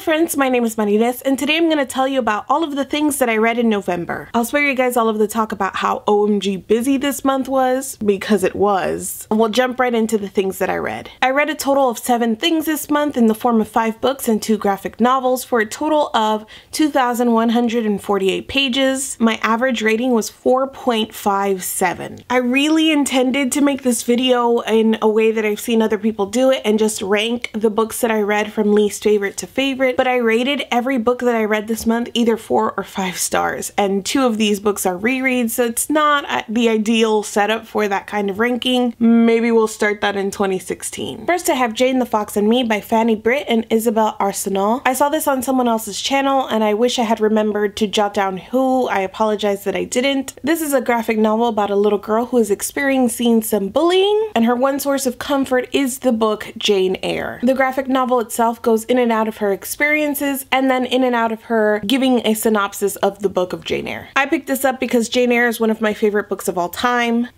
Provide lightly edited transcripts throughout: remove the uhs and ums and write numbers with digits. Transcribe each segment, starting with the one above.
friends, my name is Marines, and today I'm going to tell you about all of the things that I read in November. I'll spare you guys all of the talk about how OMG busy this month was, because it was. We'll jump right into the things that I read. I read a total of 7 things this month in the form of 5 books and 2 graphic novels for a total of 2,148 pages. My average rating was 4.57. I really intended to make this video in a way that I've seen other people do it and just rank the books that I read from least favorite to favorite, but I rated every book that I read this month either 4 or 5 stars, and 2 of these books are rereads, so it's not the ideal setup for that kind of ranking. Maybe we'll start that in 2016. First, I have Jane the Fox and Me by Fanny Britt and Isabel Arsenault. I saw this on someone else's channel and I wish I had remembered to jot down who. I apologize that I didn't. This is a graphic novel about a little girl who is experiencing some bullying, and her one source of comfort is the book Jane Eyre. The graphic novel itself goes in and out of her experiences and then in and out of her giving a synopsis of the book of Jane Eyre. I picked this up because Jane Eyre is one of my favorite books of all time,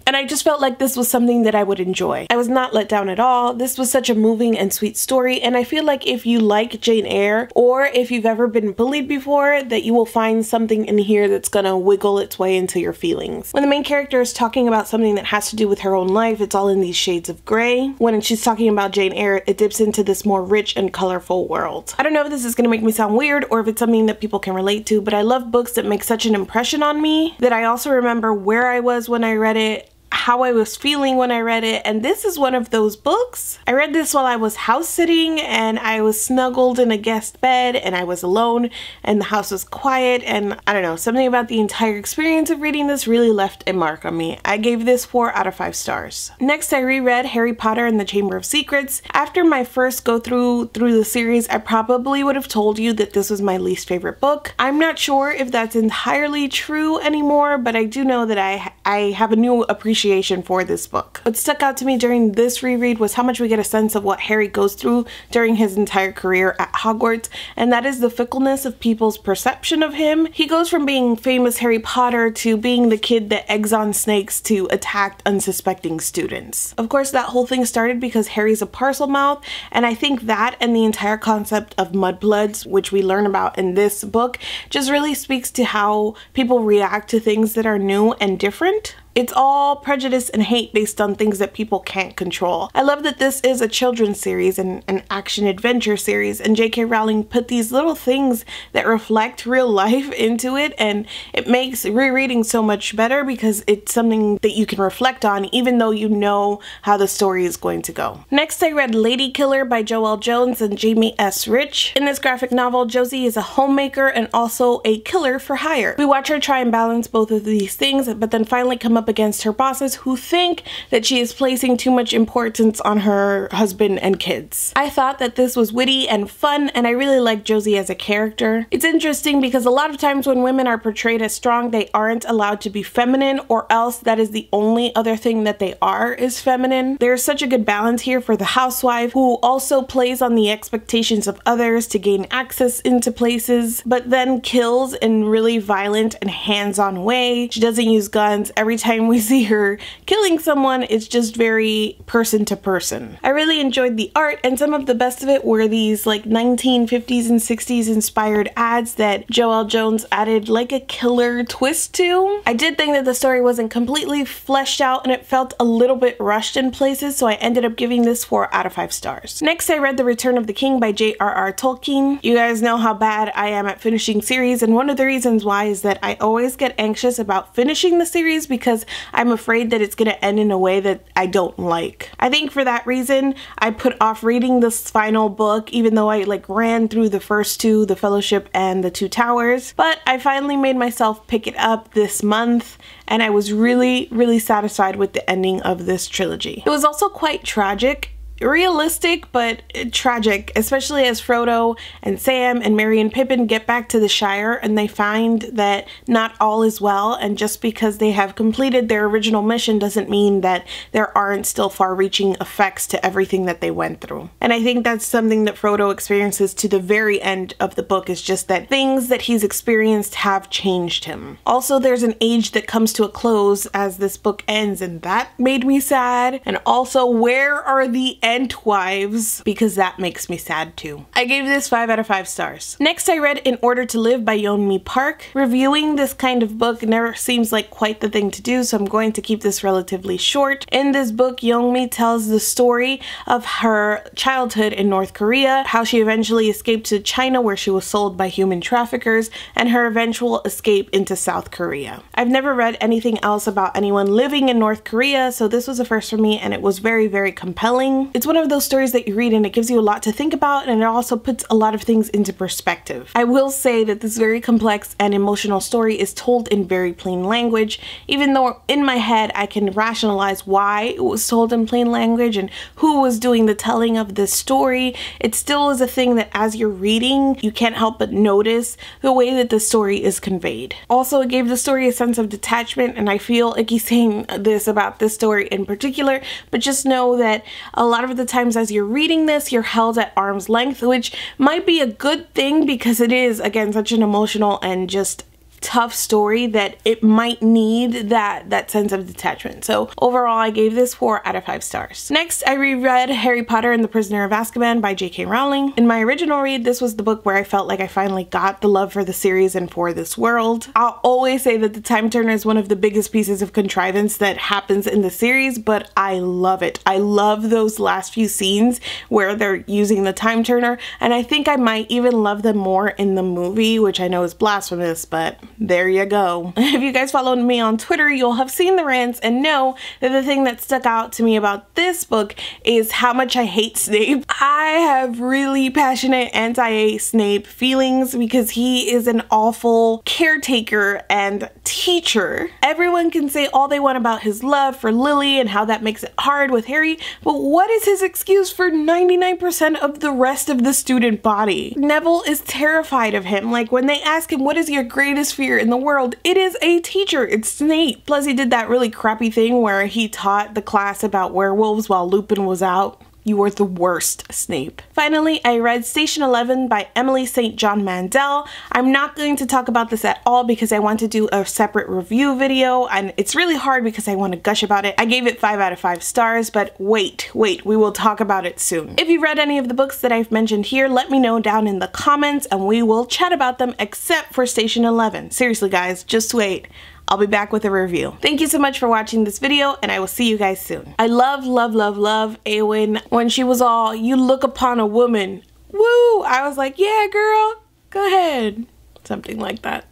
and I just felt like this was something that I would enjoy. I was not let down at all. This was such a moving and sweet story, and I feel like if you like Jane Eyre, or if you've ever been bullied before, that you will find something in here that's gonna wiggle its way into your feelings. When the main character is talking about something that has to do with her own life, it's all in these shades of gray. When she's talking about Jane Eyre, it dips into this more rich and colorful world. I don't know if this is gonna make me sound weird or if it's something that people can relate to, but I love books that make such an impression on me that I also remember where I was when I read it, how I was feeling when I read it, and this is one of those books. I read this while I was house sitting and I was snuggled in a guest bed and I was alone and the house was quiet, and I don't know, something about the entire experience of reading this really left a mark on me. I gave this 4 out of 5 stars. Next, I reread Harry Potter and the Chamber of Secrets. After my first go through the series, I probably would have told you that this was my least favorite book. I'm not sure if that's entirely true anymore, but I do know that I have a new appreciation for this book. What stuck out to me during this reread was how much we get a sense of what Harry goes through during his entire career at Hogwarts, and that is the fickleness of people's perception of him. He goes from being famous Harry Potter to being the kid that eggs on snakes to attack unsuspecting students. Of course, that whole thing started because Harry's a Parselmouth, and I think that and the entire concept of mudbloods, which we learn about in this book, just really speaks to how people react to things that are new and different. It's all prejudice and hate based on things that people can't control. I love that this is a children's series and an action-adventure series, and J.K. Rowling put these little things that reflect real life into it, and it makes rereading so much better because it's something that you can reflect on even though you know how the story is going to go. Next, I read Lady Killer by Joelle Jones and Jamie S. Rich. In this graphic novel, Josie is a homemaker and also a killer for hire. We watch her try and balance both of these things, but then finally come up against her bosses who think that she is placing too much importance on her husband and kids. I thought that this was witty and fun, and I really like Josie as a character. It's interesting because a lot of times when women are portrayed as strong, they aren't allowed to be feminine, or else that is the only other thing that they are is feminine. There's such a good balance here for the housewife who also plays on the expectations of others to gain access into places, but then kills in really violent and hands-on way. She doesn't use guns. Every time we see her killing someone, it's just very person to person. I really enjoyed the art, and some of the best of it were these like 1950s and 60s inspired ads that Joelle Jones added like a killer twist to. I did think that the story wasn't completely fleshed out and it felt a little bit rushed in places, so I ended up giving this 4 out of 5 stars. Next, I read The Return of the King by J.R.R. Tolkien. You guys know how bad I am at finishing series, and one of the reasons why is that I always get anxious about finishing the series because I'm afraid that it's gonna end in a way that I don't like. I think for that reason, I put off reading this final book, even though I like ran through the first 2, The Fellowship and The Two Towers, but I finally made myself pick it up this month, and I was really satisfied with the ending of this trilogy. It was also quite tragic. Realistic but tragic, especially as Frodo and Sam and Merry and Pippin get back to the Shire and they find that not all is well, and just because they have completed their original mission doesn't mean that there aren't still far-reaching effects to everything that they went through. And I think that's something that Frodo experiences to the very end of the book, is just that things that he's experienced have changed him. Also, there's an age that comes to a close as this book ends, and that made me sad. And also, where are the rent wives because that makes me sad too. I gave this 5 out of 5 stars. Next, I read In Order to Live by Yeonmi Park. Reviewing this kind of book never seems like quite the thing to do, so I'm going to keep this relatively short. In this book, Yeonmi tells the story of her childhood in North Korea, how she eventually escaped to China where she was sold by human traffickers, and her eventual escape into South Korea. I've never read anything else about anyone living in North Korea, so this was a first for me, and it was very, very compelling. It's one of those stories that you read and it gives you a lot to think about, and it also puts a lot of things into perspective. I will say that this very complex and emotional story is told in very plain language, even though in my head I can rationalize why it was told in plain language and who was doing the telling of this story. It still is a thing that as you're reading, you can't help but notice the way that the story is conveyed. Also, it gave the story a sense of detachment, and I feel icky saying this about this story in particular, but just know that a lot of the times as you're reading this, you're held at arm's length, which might be a good thing because it is, again, such an emotional and just tough story that it might need that sense of detachment. So overall, I gave this 4 out of 5 stars. Next, I reread Harry Potter and the Prisoner of Azkaban by J.K. Rowling. In my original read, this was the book where I felt like I finally got the love for the series and for this world. I'll always say that the time turner is one of the biggest pieces of contrivance that happens in the series, but I love it. I love those last few scenes where they're using the time turner, and I think I might even love them more in the movie, which I know is blasphemous, but there you go. If you guys followed me on Twitter, you'll have seen the rants and know that the thing that stuck out to me about this book is how much I hate Snape. I have really passionate anti-Snape feelings because he is an awful caretaker and teacher. Everyone can say all they want about his love for Lily and how that makes it hard with Harry, but what is his excuse for 99% of the rest of the student body? Neville is terrified of him. Like, when they ask him, what is your greatest fear in the world? It is a teacher. It's Snape. Plus, he did that really crappy thing where he taught the class about werewolves while Lupin was out. You were the worst, Snape. Finally, I read Station 11 by Emily St. John Mandel. I'm not going to talk about this at all because I want to do a separate review video, and it's really hard because I want to gush about it. I gave it 5 out of 5 stars, but wait, we will talk about it soon. If you've read any of the books that I've mentioned here, let me know down in the comments and we will chat about them, except for Station 11. Seriously guys, just wait. I'll be back with a review. Thank you so much for watching this video, and I will see you guys soon. I love Awen when she was all, you look upon a woman. Woo! I was like, yeah girl, go ahead. Something like that.